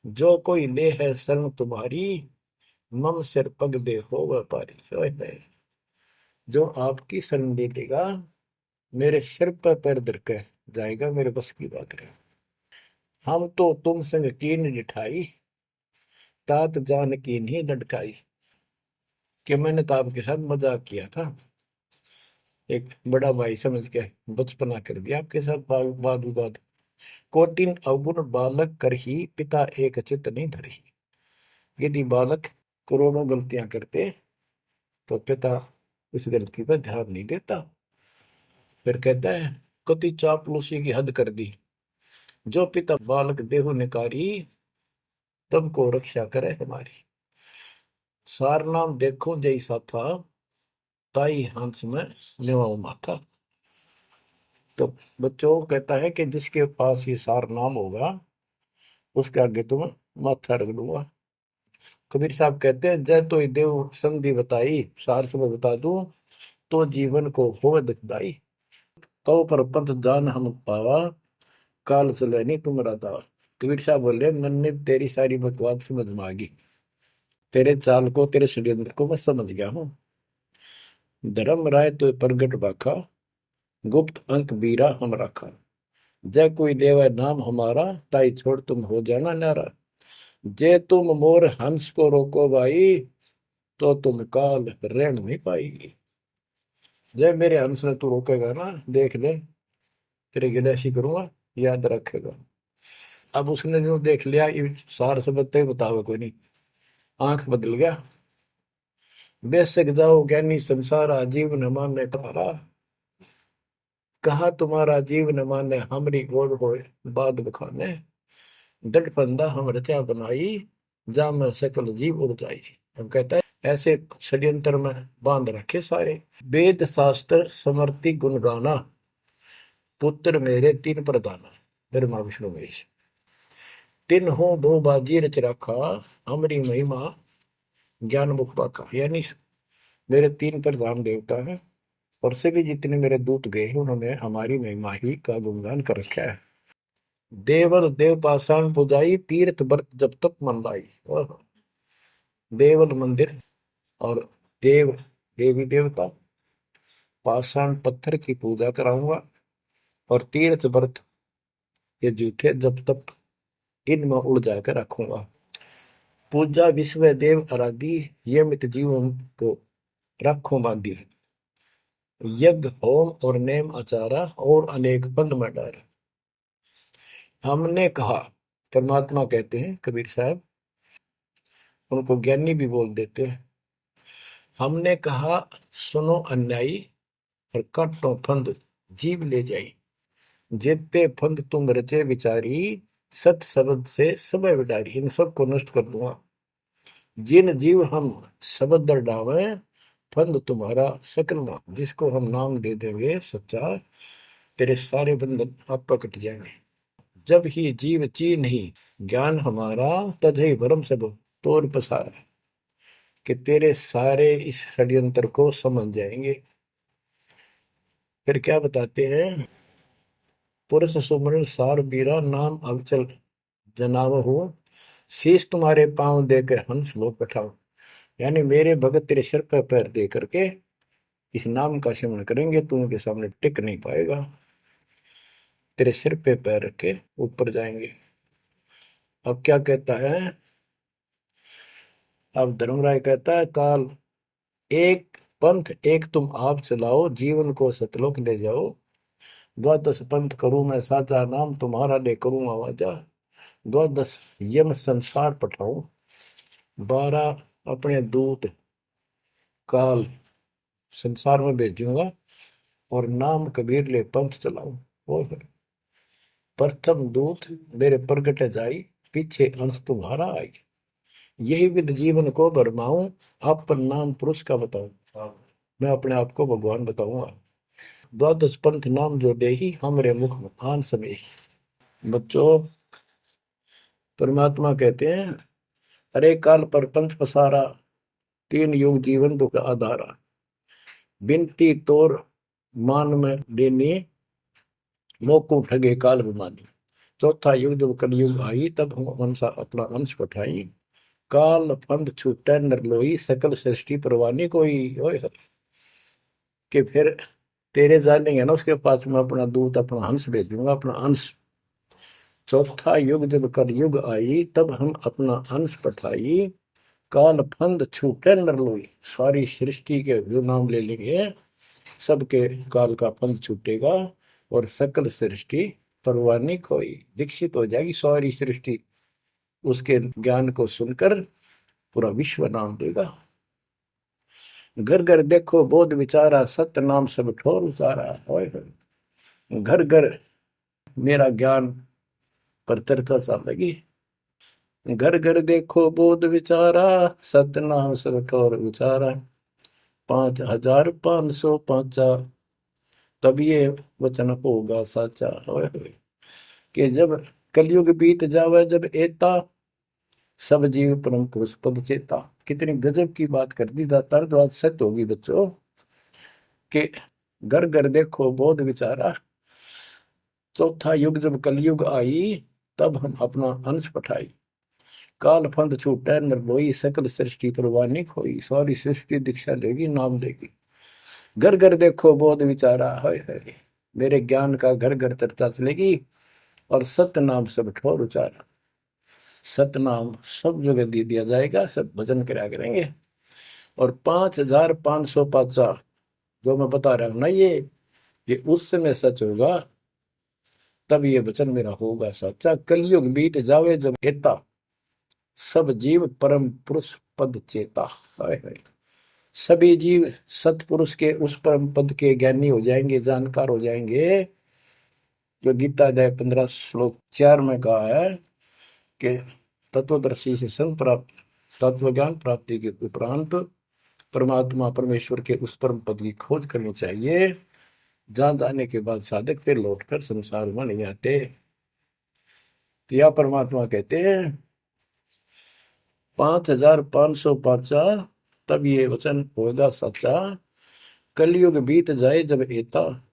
A: जो कोई ले है शरण तुम्हारी, मम सिर पग दे हो व्यापारी। जो आपकी शरण ले लेगा, मेरे सिर पर पैर धर के जाएगा, मेरे बस की बात है। हम तो तुम संग कीन जिठाई, तात जान की नहीं लटकाई। कि मैंने तो आपके साथ मजाक किया था, एक बड़ा भाई समझ के बचपना कर दिया आपके साथ, वाद विवाद। कोटिन अवगुण बालक कर ही, पिता एक चित नहीं धरी। यदि बालक करोड़ों गलतियां करते तो पिता उस गलती पर ध्यान नहीं देता। फिर कहता है कति चापलूसी की हद कर दी, जो पिता बालक देहु निकारी, तब को रक्षा करे हमारी। सार नाम देखो जैसा था, ताई हंस में लेवाओ माथा। तो बच्चों कहता है कि जिसके पास ये सार नाम होगा उसके आगे तुम माथा रख दूंगा। कबीर साहब कहते हैं जय तो देव संधि बताई, सार समय बता दूं तो जीवन को हो दुखदाई। तो पर पंथ जान हम पावा, काल चले नहीं तुम दावा। कबीर साहब बोले मैंने तेरी सारी बकवास समझ में आ गई, तेरे चाल को तेरे षड्यंत्र को मैं समझ गया हूँ। धर्म राय तो प्रगट बाखा, गुप्त अंक बीरा हम रखा। जय कोई देवा नाम हमारा, ताई छोड़ तुम हो जाना नारा। जे तुम मोर हंस को रोको भाई, तो तुम काल रेण नहीं पाएगी। जय मेरे हंस ने तू रोकेगा ना, देख ले तेरे गिले ऐसी करूंगा, याद रखेगा। अब उसने जो देख लिया ये सार से बत्ते बतावे कोई नहीं, आंख बदल गया। बेशक जाओ ज्ञानी संसार, आजीव न माने तुम्हारा। कहा तुम्हारा जीव न माने, हमरी गोड़ होए बाद बखाने। दट फंदा हम रचा बनाई, जा में सकल जीव उड़ जाई। हम कहता है ऐसे षड्यंत्र में बांध रखे सारे। वेद शास्त्र समर्ति गुण गाना, पुत्र मेरे तीन प्रधाना। ब्रह्मा विष्णु महेश तीन हो बहु बाजी रच रखा, हमारी महिमा ज्ञान मुख पाका। यानी मेरे तीन प्रधान देवता हैं और सभी जितने मेरे दूत गए हैं उन्होंने हमारी महिमा ही का गुणगान कर रखा है। देवल देव पाषाण पुजाई, तीर्थ व्रत जब तक मन लाई। और देवल मंदिर और देव देवी देवता, पाषाण पत्थर की पूजा कराऊंगा और तीर्थ व्रत ये जूठे जब तक इनमें उड़ जाकर रखूंगा। पूजा विश्व देव आराधी, ये मित जीवन को रखो बांधी। यज्ञ होम और नेम आचारा, और अनेक बंद में डार। हमने कहा, परमात्मा कहते हैं कबीर साहब, उनको ज्ञानी भी बोल देते हैं। हमने कहा सुनो अन्यायी, और काटो फंद जीव ले जाई। जेते फंद तुम रचे विचारी, सत शब्द से सब विडारी। इन सबको नष्ट कर दूंगा। जिन जीव हम शब्द दर डावे, फंद तुम्हारा सकल ना। जिसको हम नाम दे देंगे सच्चा, तेरे सारे बंधन आप कट जाएंगे। जब ही जीव ची नहीं ज्ञान हमारा, तजहि भरम सब तोर पसारा। कि तेरे सारे इस षड्यंत्र को समझ जाएंगे। फिर क्या बताते हैं, पुरुष सुमरण सार बीरा, नाम अवचल जनाव हो। शीश तुम्हारे पांव दे के हंस लो बैठाओ। यानी मेरे भगत तेरे सिर पर पैर दे करके इस नाम का सिमरण करेंगे, तू उनके सामने टिक नहीं पाएगा। तेरे सिर पे पैर रख के ऊपर जाएंगे। अब क्या कहता है, अब धर्मराय कहता है काल एक पंथ एक तुम आप चलाओ, जीवन को सतलोक ले जाओ। द्वादश पंथ करूं मैं साचा, नाम तुम्हारा ले करूं आवाजा। द्वादश यम संसार पठाऊं, 12 अपने दूत काल संसार में भेजूंगा, और नाम कबीर ले पंथ चलाऊं। और प्रथम दूत मेरे प्रगट जाई, पीछे अंश तुम्हारा आई। यही विद जीवन को भरमाऊं, अपन नाम पुरुष का बताऊं। मैं अपने आप को भगवान बताऊंगा। द्वादश पंथ नाम जो देही, हमरे मुख में आन समय। बच्चों परमात्मा कहते हैं अरे काल पर पंथ पसारा, तीन युग जीवन दुख आधारा। बिनती तोर मान में देनी, मोको ठगे काल विमानी। चौथा युग जब कलयुग आई, तब हम अंशा अपना अंश पठाई। काल पंथ छूटे नर लोई, सकल सृष्टि परवानी कोई। ओए कि फिर तेरे जानेंगे ना उसके पास मैं अपना दूत अपना हंस भेज दूंगा, अपना अंश। चौथा युग जब कलयुग आई, तब हम अपना अंश पठाई। काल फंद छूटे नर लोई, सारी सृष्टि के जो नाम ले लेंगे सबके काल का फंद छूटेगा, और सकल सृष्टि परवानी कोई दीक्षित हो जाएगी। सारी सृष्टि उसके ज्ञान को सुनकर पूरा विश्व नाम देगा। घर घर देखो बोध विचारा, सत्य नाम सब ठोर उचारा। ओए होए। घर घर मेरा ज्ञान पर चर्चा चल लगी। घर घर देखो बोध विचारा, सत्य नाम सब ठोर उचारा। 5505 तब ये वचन होगा साचा। ओए होए। कि जब कलयुग बीत जावे, जब एता सब जीव परम पुरुष पद चेता। कितनी गजब की बात कर दी दातार, जो आज सत्य होगी बच्चों। कि घर घर देखो बोध विचारा, चौथा युग जब कलयुग आई, तब हम अपना अंश पठाई। काल फंद छूटे निर्लोई, सकल सृष्टि परवानी खोई। सारी सृष्टि दीक्षा लेगी, नाम लेगी। घर घर देखो बोध विचारा, है मेरे ज्ञान का घर घर चर्चा चलेगी। और सत्य नाम सब ठोर उचारा। सतनाम सब जगह दे दिया जाएगा, सब भजन करा करेंगे। और 5505 जो मैं बता रहा हूं ना, ये उस समय सच होगा, तब ये वचन मेरा होगा सच्चा। कलयुग बीत जावे जब एता, सब जीव परम पुरुष पद चेता। हाय हाय। सभी जीव सतपुरुष के उस परम पद के ज्ञानी हो जाएंगे, जानकार हो जाएंगे। जो गीता अध्याय 15 श्लोक 4 में कहा है कि तत्वदर्शी से संग प्राप्त, तत्व ज्ञान प्राप्ति के उपरांत परमात्मा परमेश्वर के उस परम पद की खोज करनी चाहिए, जहां जाने के बाद साधक फिर लौटकर संसार में नहीं आते। तो यह परमात्मा कहते हैं 5505 तब ये वचन होगा सच्चा। कलयुग बीत जाए जब एता,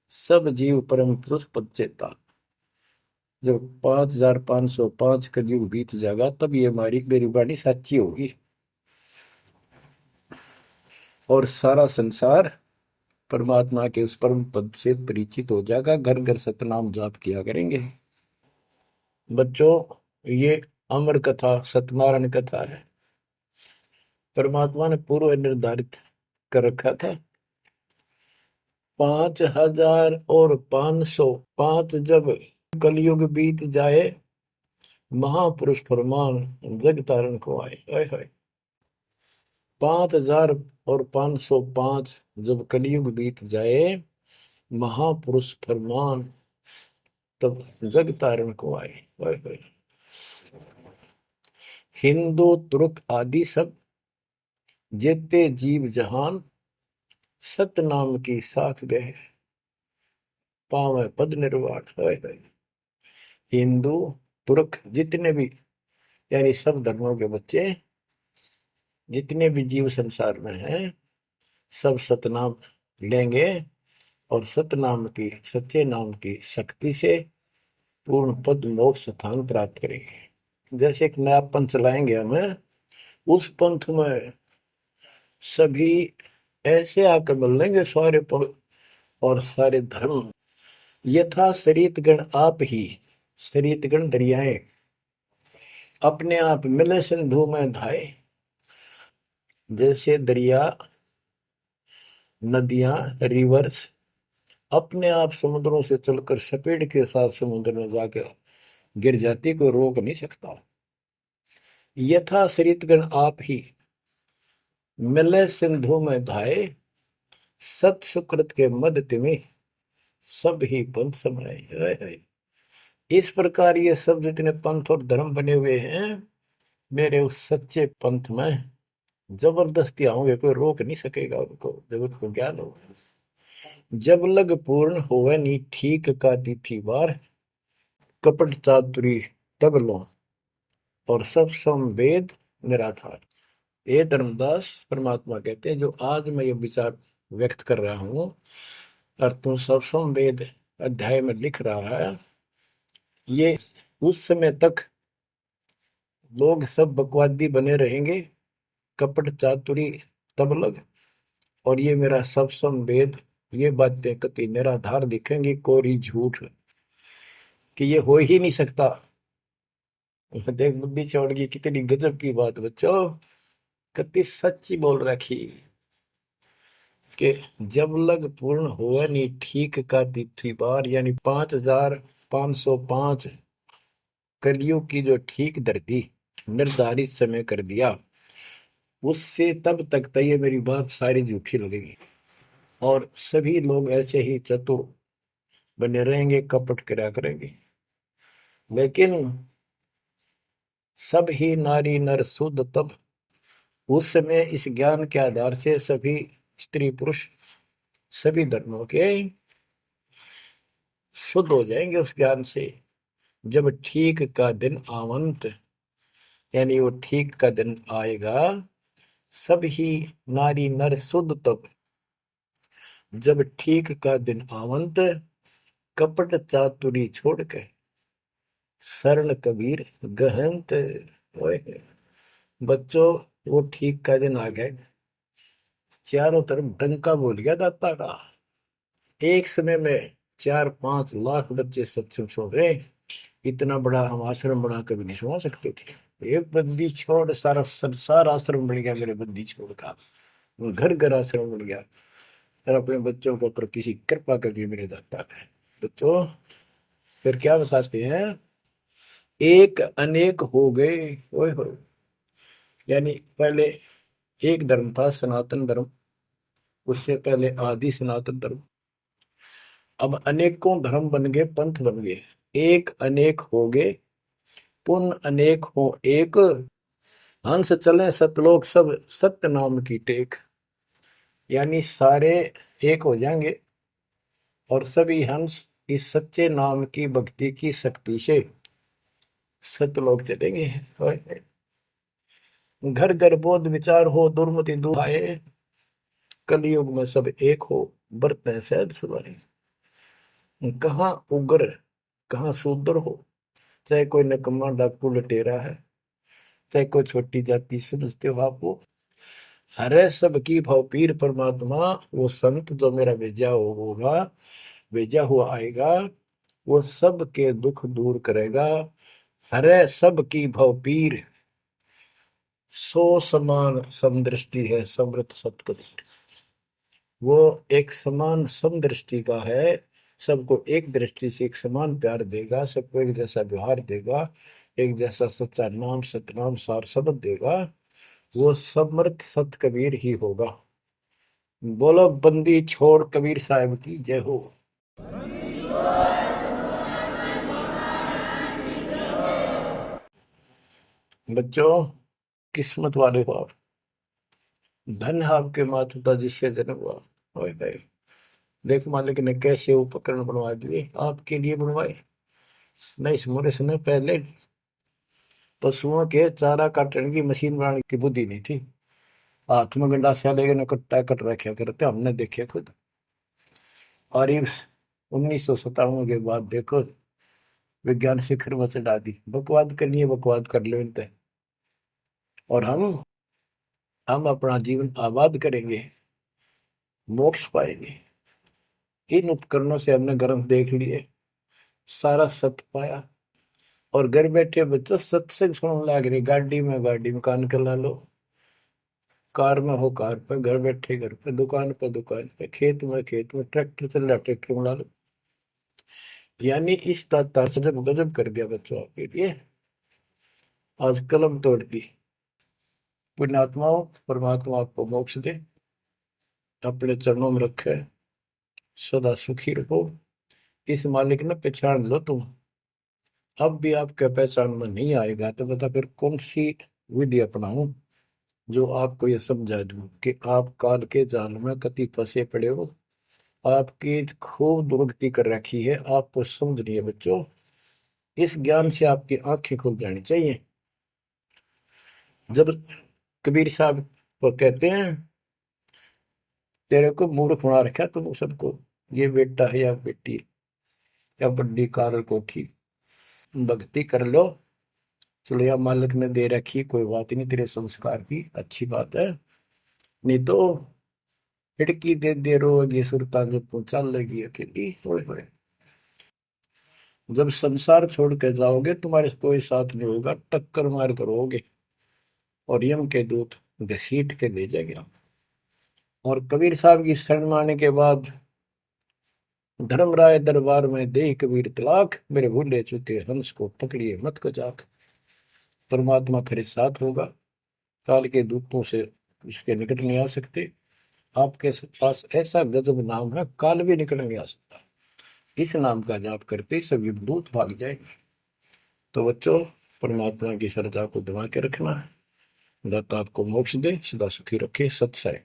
A: सब जीव परम पुरुष पद चेता। जब 5505 कलयुग बीत जाएगा, तब ये हमारी मेरी वाणी सच्ची होगी और सारा संसार परमात्मा के उस परम पद से परिचित हो जाएगा। घर घर सतनाम जाप किया करेंगे। बच्चों, ये अमर कथा सत्यनारायण कथा है। परमात्मा ने पूर्व निर्धारित कर रखा था। 5505 जब कलयुग बीत जाए, महापुरुष फरमान जग तारण को आए। हाय हाय। 5505 जब कलयुग बीत जाए, महापुरुष फरमान तब जग तारण को आए। हाय हाय। हिंदू तुर्क आदि सब जेते जीव जहान, सत नाम की साख गए, पावे पद निर्वाण। हाय हाय। हिंदू तुर्क जितने भी, यानी सब धर्मों के बच्चे, जितने भी जीव संसार में हैं, सब सतनाम लेंगे और सतनाम की, सच्चे नाम की शक्ति से पूर्ण पद मोक्ष स्थान प्राप्त करेंगे। जैसे एक नया पंथ चलाएंगे हमें, उस पंथ में सभी ऐसे आकर मिल लेंगे, सारे पद और सारे धर्म। यथा शरीत गण आप ही, शरीत गण दरियाएं अपने आप मिले सिंधु में धाए। जैसे दरिया, नदियां, रिवर्स अपने आप समुद्रों से चलकर सपेट के साथ समुद्र में जाकर गिर जाती, को रोक नहीं सकता। यथा शरीतगण आप ही मिले सिंधु में धाये, सत सुकृत के मद तिमि सब ही पंथ समाये। इस प्रकार ये सब जितने पंथ और धर्म बने हुए हैं, मेरे उस सच्चे पंथ में जबरदस्ती आऊंगे, कोई रोक नहीं सकेगा उनको, जब उनको ज्ञान होगा। जब लग पूर्ण होवे नी ठीक का तिथि बार, कपट चातुरी तब लो और सब संवेद निराधार। ये धर्मदास परमात्मा कहते हैं, जो आज मैं ये विचार व्यक्त कर रहा हूं और तुम सब संवेद अध्याय में लिख रहा है, ये उस समय तक लोग सब बकवादी बने रहेंगे, कपट चातुरी तब लग, और ये मेरा सब संवेद, ये बातें कति निराधार दिखेंगी, कोरी झूठ, कि ये हो ही नहीं सकता। देख बुद्धि चौड़ की कितनी गजब की बात बच्चों, कति सच्ची बोल रखी। कि जब लग पूर्ण हुआ नहीं ठीक का तिथि बार, यानी 5505 कलियुग की जो ठीक धरती निर्धारित समय कर दिया, उससे तब तक तो ये मेरी बात सारी झूठी लगेगी, और सभी लोग ऐसे ही चतुर बने रहेंगे, कपट करा करेंगे। लेकिन सब ही नारी नर शुद्ध तब, उस समय इस ज्ञान के आधार से सभी स्त्री पुरुष सभी धर्मों के शुद्ध हो जाएंगे उस ज्ञान से। जब ठीक का दिन आवंत, यानी वो ठीक का दिन आएगा, सब ही नारी नर शुद्ध तब, जब ठीक का दिन आवंत, कपट चातुरी छोड़ के शरण कबीर गहंत। ओए बच्चों, वो ठीक का दिन आ गए, चारों तरफ डंका बोल गया दाता का। एक समय में 4-5 लाख बच्चे सत्संग सुन रहे। इतना बड़ा हम आश्रम बना कभी नहीं सुना सकते थे। एक बंदी छोड़ सारा संसार आश्रम बन गया मेरे बंदी छोड़ का, घर घर आश्रम बन गया। और अपने बच्चों के ऊपर किसी कृपा कर दी मेरे दाता ने। बच्चों फिर क्या बताते हैं, एक अनेक हो गए। ओए होए, यानी पहले एक धर्म था सनातन धर्म, उससे पहले आदि सनातन धर्म, अब अनेकों धर्म बन गए, पंथ बन गए। एक अनेक हो गए, पुन अनेक हो एक, हंस चले सतलोक सब सत्य नाम की टेक। यानी सारे एक हो जाएंगे और सभी हंस इस सच्चे नाम की भक्ति की शक्ति से सतलोक चलेंगे। घर घर बोध विचार हो, दुर्मति दुहाए, कलयुग में सब एक हो, बरतें सहज सुधारे। कहाँ उग्र कहाँ शूद्र हो, चाहे कोई नकम्मा डाकू लटेरा है, चाहे कोई छोटी जाति समझते हो आप, वो हरे सबकी भाव पीर परमात्मा। वो संत जो मेरा भेजा होगा, भेजा हुआ आएगा, वो सबके दुख दूर करेगा। हरे सबकी भाव पीर, सो समान समदृष्टि है समृत सतकबीर। वो एक समान समदृष्टि का है, सबको एक दृष्टि से एक समान प्यार देगा, सबको एक जैसा व्यवहार देगा, एक जैसा सच्चा नाम सतनाम सार शब्द देगा। वो समर्थ सत कबीर ही होगा। बोलो बंदी छोड़ कबीर साहब की जय हो। बच्चों, किस्मत वाले हो आप, धन है आपके माता पिता जिससे जन्म हुआ। ओए भाई, देख मालिक ने कैसे उपकरण बनवा दिए, आपके लिए बनवाए। नहीं समोरे समय पहले पशुओं के चारा काटने की मशीन बनाने की बुद्धि नहीं थी। हाथ में गंडासा लेके न कट्टा कट रखे करते, हमने देखे खुद। और ये 1997 के बाद देखो विज्ञान शिखर में चढ़ा दी। बकवाद करनी है, बकवाद कर लो इन पे, और हम अपना जीवन आबाद करेंगे, मोक्ष पाएंगे। इन उपकरणों से हमने ग्रंथ देख लिए, सारा सत्य पाया, और घर बैठे बच्चों सत्संग सुनने लग रही। गाड़ी में कान के ला लो, कार में हो कार पे, घर बैठे घर पे, दुकान पे दुकान पे, खेत में खेत में, ट्रैक्टर चल रहा ट्रैक्टर में ला लो। यानी इस तार से जब गजब कर दिया बच्चों आपके लिए, आज कलम तोड़ दी। पुण्यात्माओं, परमात्मा आपको मोक्ष दे, अपने चरणों में रखे, सदा सुखी रहो। इस मालिक ने पहचान लो तुम। अब भी आपके पहचान में नहीं आएगा तो बता फिर कौन सी विधि अपनाऊं जो आपको ये समझा दूं कि आप काल के जाल में कति फंसे पड़े हो। आपकी खूब दुर्गति कर रखी है, आपको समझ नहीं है बच्चों। इस ज्ञान से आपकी आंखें खुल जानी चाहिए। जब कबीर साहब को कहते हैं तेरे को मूर्ख बना रखा तुम सबको, ये बेटा है या बेटी है या बड्डी कार कोठी, भक्ति कर लो, चलो या मालिक ने दे रखी, कोई बात नहीं, तेरे संस्कार की अच्छी बात है। नहीं तो खिड़की दे रोगी सुरता जब पहुंचा लेगी अकेली। होए होए, जब संसार छोड़ के जाओगे तुम्हारे कोई साथ नहीं होगा, टक्कर मार करोगे और यम के दूत घसीट के ले जाएंगे। और कबीर साहब की शरण माने के बाद धर्मराय दरबार में दे कबीर तलाक, मेरे भूले चुके हंस को पकड़िए मत को जाक। परमात्मा फिर साथ होगा, काल के दूतों से इसके निकट नहीं आ सकते। आपके पास ऐसा गजब नाम है, काल भी निकट नहीं आ सकता। इस नाम का जाप करते ही सभी दूत भाग जाएंगे। तो बच्चों, परमात्मा की श्रद्धा को दबा के रखना है। दाता आपको मोक्ष दे, सदा सुखी रखे। सत्सय।